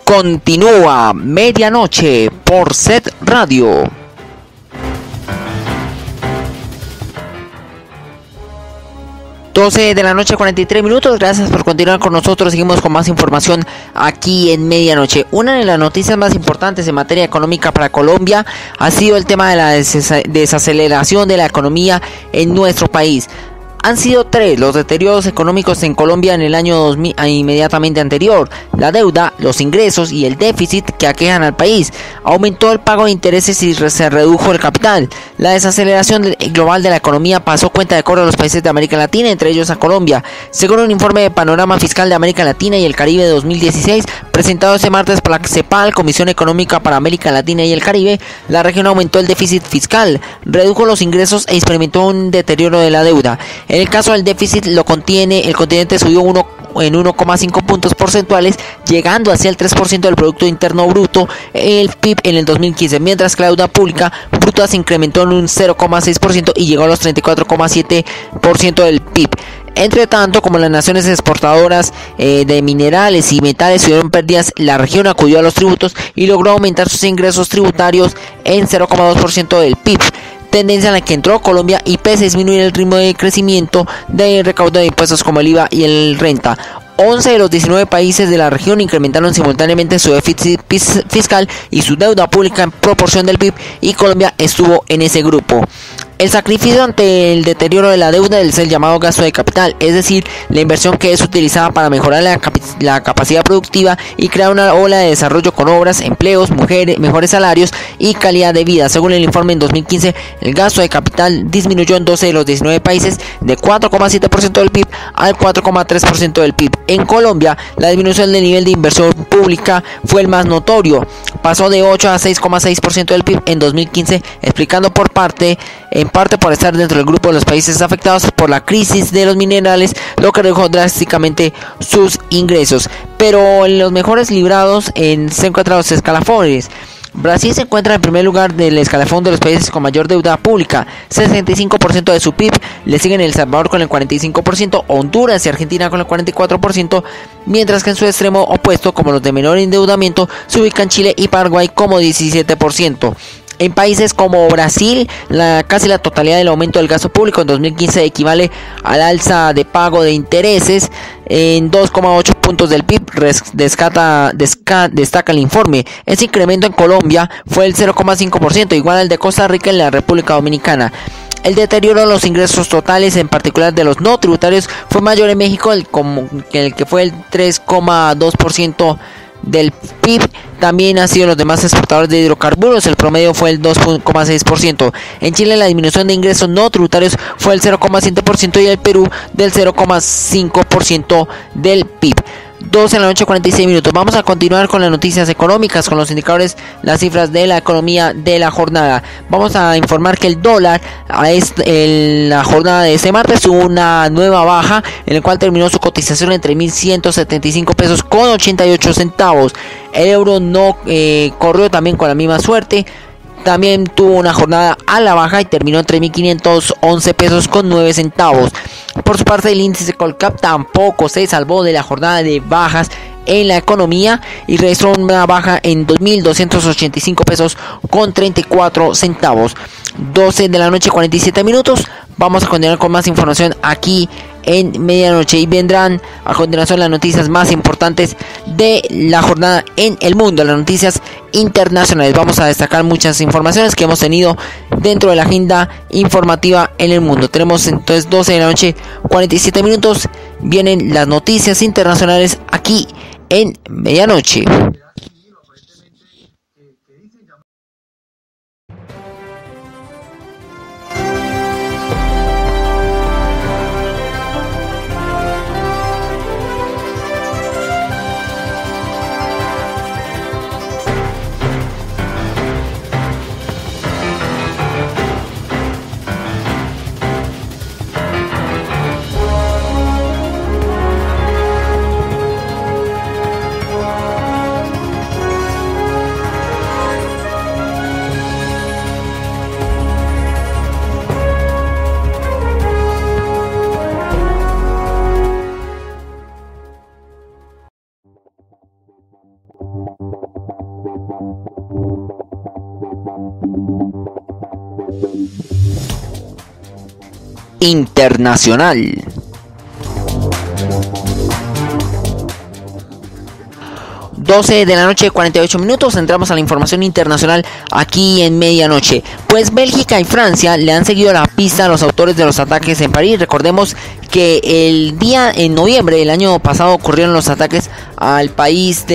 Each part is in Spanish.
Continúa Medianoche por Set Radio. De la noche, 43 minutos. Gracias por continuar con nosotros. Seguimos con más información aquí en Medianoche. Una de las noticias más importantes en materia económica para Colombia ha sido el tema de la desaceleración de la economía en nuestro país. Han sido tres los deterioros económicos en Colombia en el año 2000 inmediatamente anterior: la deuda, los ingresos y el déficit que aquejan al país. Aumentó el pago de intereses y se redujo el capital. La desaceleración global de la economía pasó cuenta de cobro a los países de América Latina, entre ellos a Colombia. Según un informe de Panorama Fiscal de América Latina y el Caribe de 2016, presentado este martes por la CEPAL, Comisión Económica para América Latina y el Caribe, la región aumentó el déficit fiscal, redujo los ingresos e experimentó un deterioro de la deuda. En el caso del déficit, el continente subió en 1,5 puntos porcentuales, llegando hacia el 3% del Producto Interno Bruto, el PIB, en el 2015, mientras que la deuda pública bruta se incrementó en un 0,6% y llegó a los 34,7% del PIB. Entre tanto, como las naciones exportadoras de minerales y metales tuvieron pérdidas, la región acudió a los tributos y logró aumentar sus ingresos tributarios en 0,2% del PIB. Tendencia en la que entró Colombia, y pese a disminuir el ritmo de crecimiento de recaudo de impuestos como el IVA y el renta. 11 de los 19 países de la región incrementaron simultáneamente su déficit fiscal y su deuda pública en proporción del PIB, y Colombia estuvo en ese grupo. El sacrificio ante el deterioro de la deuda es el llamado gasto de capital, es decir, la inversión que es utilizada para mejorar la capacidad productiva y crear una ola de desarrollo con obras, empleos, mejores salarios y calidad de vida. Según el informe, en 2015 el gasto de capital disminuyó en 12 de los 19 países de 4,7% del PIB al 4,3% del PIB. En Colombia, la disminución del nivel de inversión pública fue el más notorio. Pasó de 8 a 6,6% del PIB en 2015, explicando en parte por estar dentro del grupo de los países afectados por la crisis de los minerales, lo que redujo drásticamente sus ingresos. Pero en los mejores librados se encuentran los escalafones. Brasil se encuentra en primer lugar del escalafón de los países con mayor deuda pública, 65% de su PIB. Le siguen El Salvador con el 45%, Honduras y Argentina con el 44%, mientras que en su extremo opuesto, como los de menor endeudamiento, se ubican Chile y Paraguay como 17%. En países como Brasil, casi la totalidad del aumento del gasto público en 2015 equivale al alza de pago de intereses en 2,8 puntos del PIB, destaca el informe. Ese incremento en Colombia fue el 0,5%, igual al de Costa Rica y la República Dominicana. El deterioro de los ingresos totales, en particular de los no tributarios, fue mayor en México, el que fue el 3,2% del PIB. También ha sido los demás exportadores de hidrocarburos, el promedio fue el 2,6%. En Chile la disminución de ingresos no tributarios fue el 0,7% y el Perú del 0,5% del PIB. 12 de la noche, 46 minutos. Vamos a continuar con las noticias económicas, con los indicadores, las cifras de la economía de la jornada. Vamos a informar que el dólar en la jornada de este martes tuvo una nueva baja, en el cual terminó su cotización entre 1.175 pesos con 88 centavos. El euro no corrió también con la misma suerte. También tuvo una jornada a la baja y terminó entre 1.511 pesos con 9 centavos. Por su parte, el índice Colcap tampoco se salvó de la jornada de bajas en la economía y registró una baja en 2.285 pesos con 34 centavos. 12 de la noche, 47 minutos. Vamos a continuar con más información aquí en Medianoche, y vendrán a continuación las noticias más importantes de la jornada en el mundo, las noticias internacionales. Vamos a destacar muchas informaciones que hemos tenido dentro de la agenda informativa en el mundo. Tenemos entonces 12 de la noche, 47 minutos. Vienen las noticias internacionales aquí en Medianoche. Internacional. 12 de la noche, 48 minutos, entramos a la información internacional aquí en medianoche. Pues Bélgica y Francia le han seguido la pista a los autores de los ataques en París. Recordemos que el día en noviembre del año pasado ocurrieron los ataques al país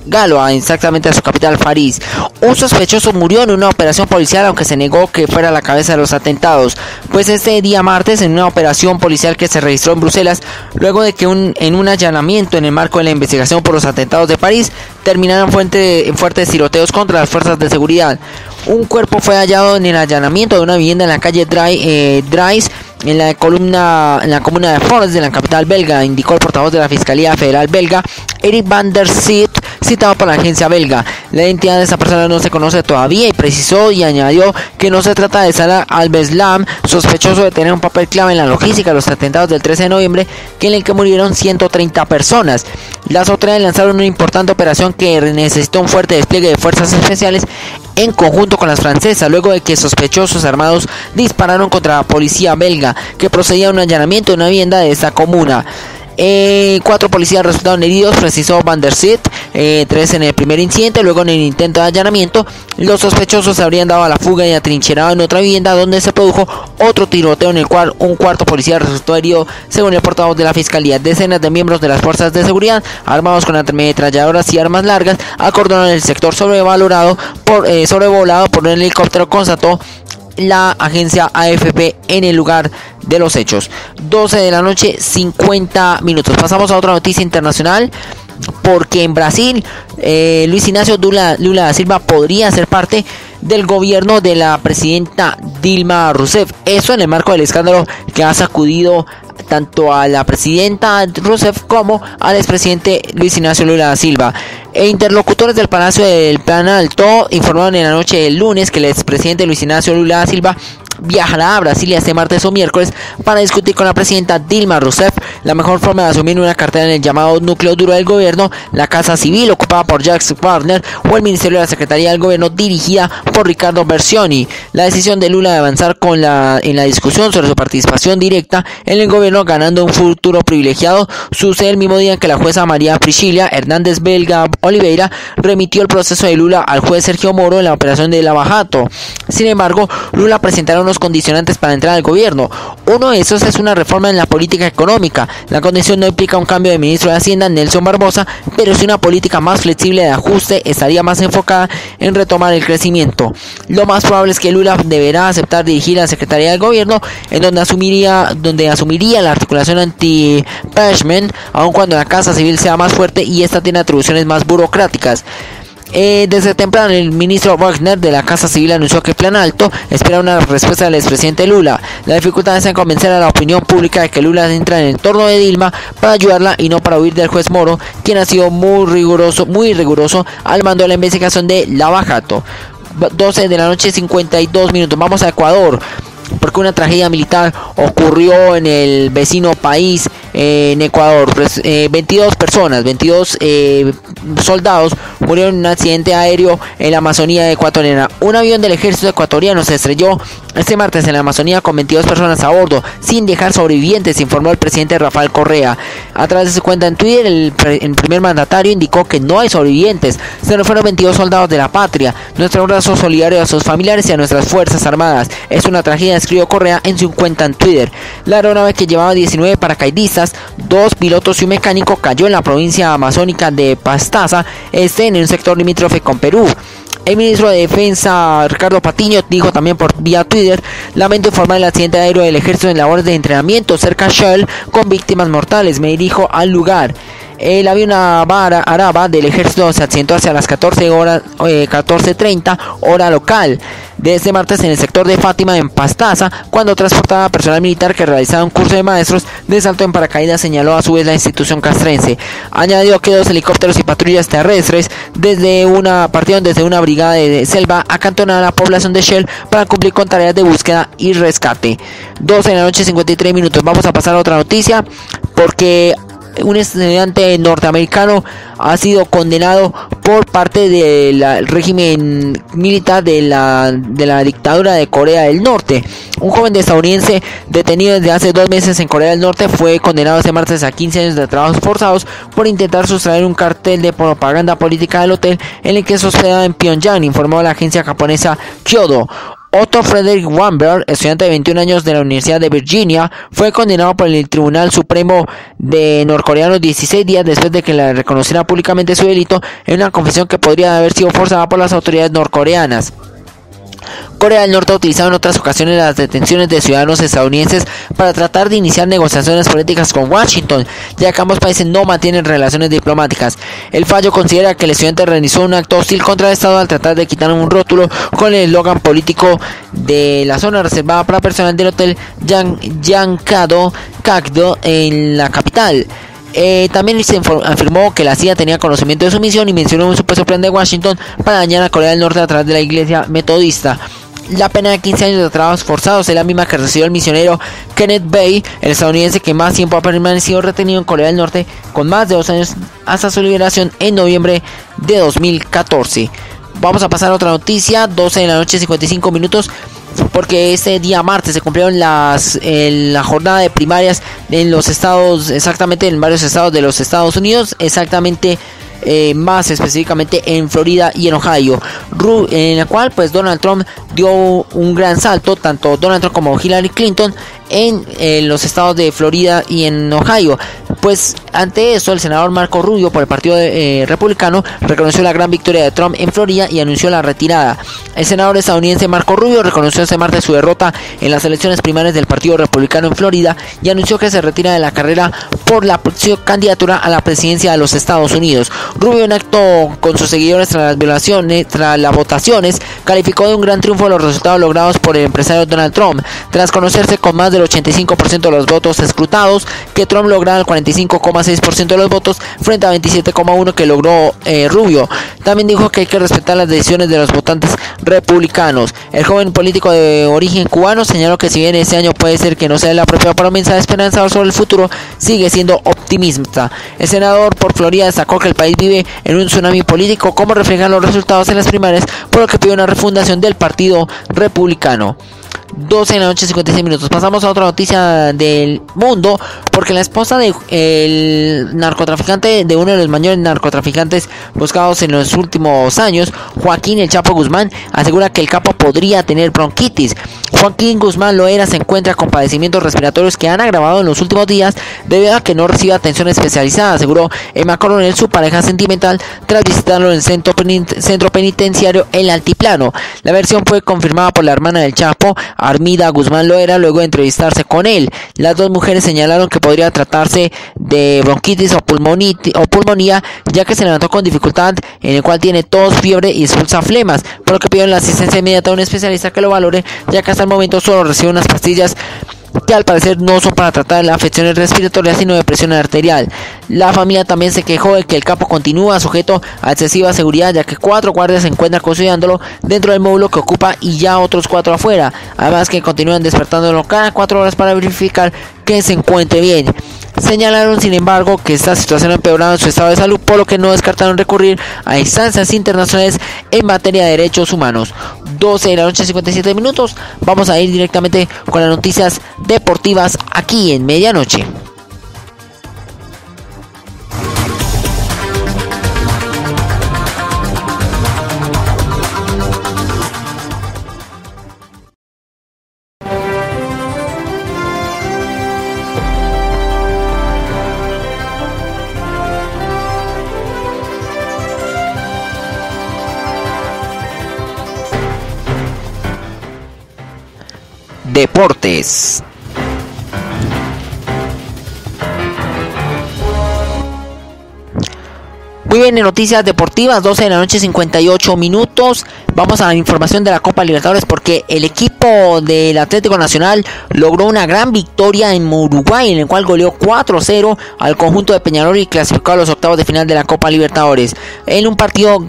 galo, exactamente a su capital París. Un sospechoso murió en una operación policial, aunque se negó que fuera la cabeza de los atentados. Pues este día martes, en una operación policial que se registró en Bruselas, luego de que en un allanamiento en el marco de la investigación por los atentados de París, terminaron en fuertes tiroteos contra las fuerzas de seguridad. Un cuerpo fue hallado en el allanamiento de una vivienda en la calle Dries, en la comuna de Forest de la capital belga, indicó el portavoz de la Fiscalía Federal belga, Eric van der Ziet, citado por la agencia belga. La identidad de esa persona no se conoce todavía y precisó y añadió que no se trata de Salah Abdeslam, sospechoso de tener un papel clave en la logística de los atentados del 13 de noviembre, en el que murieron 130 personas. Las autoridades lanzaron una importante operación que necesitó un fuerte despliegue de fuerzas especiales en conjunto con las francesas, luego de que sospechosos armados dispararon contra la policía belga, que procedía a un allanamiento de una vivienda de esa comuna. 4 policías resultaron heridos, precisó Van der Ziet, 3 en el primer incidente. Luego, en el intento de allanamiento, los sospechosos se habrían dado a la fuga y atrincherado en otra vivienda, donde se produjo otro tiroteo en el cual un cuarto policía resultó herido, según el portavoz de la Fiscalía. Decenas de miembros de las fuerzas de seguridad, armados con ametralladoras y armas largas, acordonaron el sector sobrevolado por un helicóptero, constató la agencia AFP en el lugar de los hechos. 12 de la noche, 50 minutos. Pasamos a otra noticia internacional, porque en Brasil Luis Ignacio Lula da Silva podría ser parte del gobierno de la presidenta Dilma Rousseff. Eso en el marco del escándalo que ha sacudido tanto a la presidenta Rousseff como al expresidente Luis Ignacio Lula da Silva. Interlocutores del Palacio del Planalto informaron en la noche del lunes que el expresidente Luis Ignacio Lula da Silva viajará a Brasilia este martes o miércoles para discutir con la presidenta Dilma Rousseff la mejor forma de asumir una cartera en el llamado núcleo duro del gobierno, la Casa Civil ocupada por Jacques Wagner, o el Ministerio de la Secretaría del Gobierno dirigida por Ricardo Bercioni. La decisión de Lula de avanzar en la discusión sobre su participación directa en el gobierno, ganando un futuro privilegiado, sucede el mismo día en que la jueza María Priscila Hernández Belga Oliveira remitió el proceso de Lula al juez Sergio Moro en la operación de Lava Jato. Sin embargo, Lula presentará unos condicionantes para entrar al gobierno. Uno de esos es una reforma en la política económica. La condición no implica un cambio de ministro de Hacienda, Nelson Barbosa, pero sí una política más flexible de ajuste, estaría más enfocada en retomar el crecimiento. Lo más probable es que Lula deberá aceptar dirigir la Secretaría del Gobierno, en donde asumiría la articulación anti-impeachment, aun cuando la Casa Civil sea más fuerte y esta tiene atribuciones más burocráticas. Desde temprano, el ministro Wagner de la Casa Civil anunció que Planalto espera una respuesta del expresidente Lula. La dificultad es en convencer a la opinión pública de que Lula entra en el entorno de Dilma para ayudarla y no para huir del juez Moro, quien ha sido muy riguroso al mando de la investigación de Lava Jato. 12 de la noche, 52 minutos. Vamos a Ecuador, porque una tragedia militar ocurrió en el vecino país, en Ecuador. 22 soldados murieron en un accidente aéreo en la Amazonía ecuatoriana. Un avión del ejército ecuatoriano se estrelló este martes en la Amazonía con 22 personas a bordo, sin dejar sobrevivientes, informó el presidente Rafael Correa. A través de su cuenta en Twitter, el primer mandatario indicó que no hay sobrevivientes, se nos fueron 22 soldados de la patria. Nuestro abrazo solidario a sus familiares y a nuestras fuerzas armadas. Es una tragedia, escribió Correa en su cuenta en Twitter. La aeronave, que llevaba 19 paracaidistas, 2 pilotos y un mecánico, cayó en la provincia amazónica de Pastaza, en un sector limítrofe con Perú. El ministro de Defensa, Ricardo Patiño, dijo también por vía Twitter: lamento informar el accidente aéreo del ejército en labores de entrenamiento cerca de Shell con víctimas mortales. Me dirijo al lugar. El avión Araba del ejército se accidentó hacia las 14:30 hora local de este martes en el sector de Fátima, en Pastaza, cuando transportaba personal militar que realizaba un curso de maestros de salto en paracaídas, señaló a su vez la institución castrense. Añadió que 2 helicópteros y patrullas terrestres partieron desde una brigada de selva acantonada a la población de Shell para cumplir con tareas de búsqueda y rescate. 12 de la noche, 53 minutos. Vamos a pasar a otra noticia, porque un estudiante norteamericano ha sido condenado por parte del régimen militar de la dictadura de Corea del Norte. Un joven estadounidense detenido desde hace 2 meses en Corea del Norte fue condenado este martes a 15 años de trabajos forzados por intentar sustraer un cartel de propaganda política del hotel en el que se hospedaba en Pyongyang, informó la agencia japonesa Kyodo. Otto Frederick Wamberg, estudiante de 21 años de la Universidad de Virginia, fue condenado por el Tribunal Supremo de norcoreano 16 días después de que le reconociera públicamente su delito en una confesión que podría haber sido forzada por las autoridades norcoreanas. Corea del Norte ha utilizado en otras ocasiones las detenciones de ciudadanos estadounidenses para tratar de iniciar negociaciones políticas con Washington, ya que ambos países no mantienen relaciones diplomáticas. El fallo considera que el estudiante realizó un acto hostil contra el Estado al tratar de quitar un rótulo con el eslogan político de la zona reservada para personal del hotel Yankado en la capital. También se afirmó que la CIA tenía conocimiento de su misión y mencionó un supuesto plan de Washington para dañar a Corea del Norte a través de la iglesia metodista. La pena de 15 años de trabajos forzados es la misma que recibió el misionero Kenneth Bae, el estadounidense que más tiempo ha permanecido retenido en Corea del Norte, con más de 2 años hasta su liberación en noviembre de 2014. Vamos a pasar a otra noticia, 12 de la noche 55 minutos, porque este día martes se cumplieron la jornada de primarias en los estados, exactamente en varios estados de los Estados Unidos, exactamente más específicamente en Florida y en Ohio, en la cual pues Donald Trump dio un gran salto, tanto Donald Trump como Hillary Clinton en los estados de Florida y en Ohio. Pues ante eso el senador Marco Rubio por el partido republicano reconoció la gran victoria de Trump en Florida y anunció la retirada. El senador estadounidense Marco Rubio reconoció este martes su derrota en las elecciones primarias del partido republicano en Florida y anunció que se retira de la carrera por la candidatura a la presidencia de los Estados Unidos. Rubio, en acto con sus seguidores tras las votaciones, calificó de un gran triunfo los resultados logrados por el empresario Donald Trump, tras conocerse con más del 85% de los votos escrutados que Trump lograra el 45,6% de los votos frente a 27,1% que logró Rubio. También dijo que hay que respetar las decisiones de los votantes republicanos. El joven político de origen cubano señaló que si bien este año puede ser que no sea la propia promesa de esperanza sobre el futuro, sigue siendo optimista. El senador por Florida destacó que el país vive en un tsunami político, como reflejan los resultados en las primarias, por lo que pidió una refundación del partido republicano. 12 de la noche 56 minutos. Pasamos a otra noticia del mundo, porque la esposa del narcotraficante, de uno de los mayores narcotraficantes buscados en los últimos años, Joaquín El Chapo Guzmán, asegura que el capo podría tener bronquitis. Joaquín Guzmán Loera se encuentra con padecimientos respiratorios que han agravado en los últimos días debido a que no recibe atención especializada, aseguró Emma Coronel, su pareja sentimental, tras visitarlo en el centro penitenciario El Altiplano. La versión fue confirmada por la hermana del Chapo, Armida Guzmán Loera, luego de entrevistarse con él. Las dos mujeres señalaron que podría tratarse de bronquitis o pulmonía, ya que se levantó con dificultad, en el cual tiene tos, fiebre y expulsa flemas, por lo que pidieron la asistencia inmediata de un especialista que lo valore, ya que hasta el momento solo recibe unas pastillas que al parecer no son para tratar las afecciones respiratorias sino de presión arterial. La familia también se quejó de que el capo continúa sujeto a excesiva seguridad, ya que 4 guardias se encuentran custodiándolo dentro del módulo que ocupa y ya otros 4 afuera, además que continúan despertándolo cada 4 horas para verificar que se encuentre bien. Señalaron, sin embargo, que esta situación ha empeorado en su estado de salud, por lo que no descartaron recurrir a instancias internacionales en materia de derechos humanos. 12 de la noche 57 minutos. Vamos a ir directamente con las noticias deportivas aquí en Medianoche. Deportes. Muy bien, en noticias deportivas, 12 de la noche 58 minutos. Vamos a la información de la Copa Libertadores, porque el equipo del Atlético Nacional logró una gran victoria en Uruguay, en el cual goleó 4-0 al conjunto de Peñarol y clasificó a los octavos de final de la Copa Libertadores. En un partido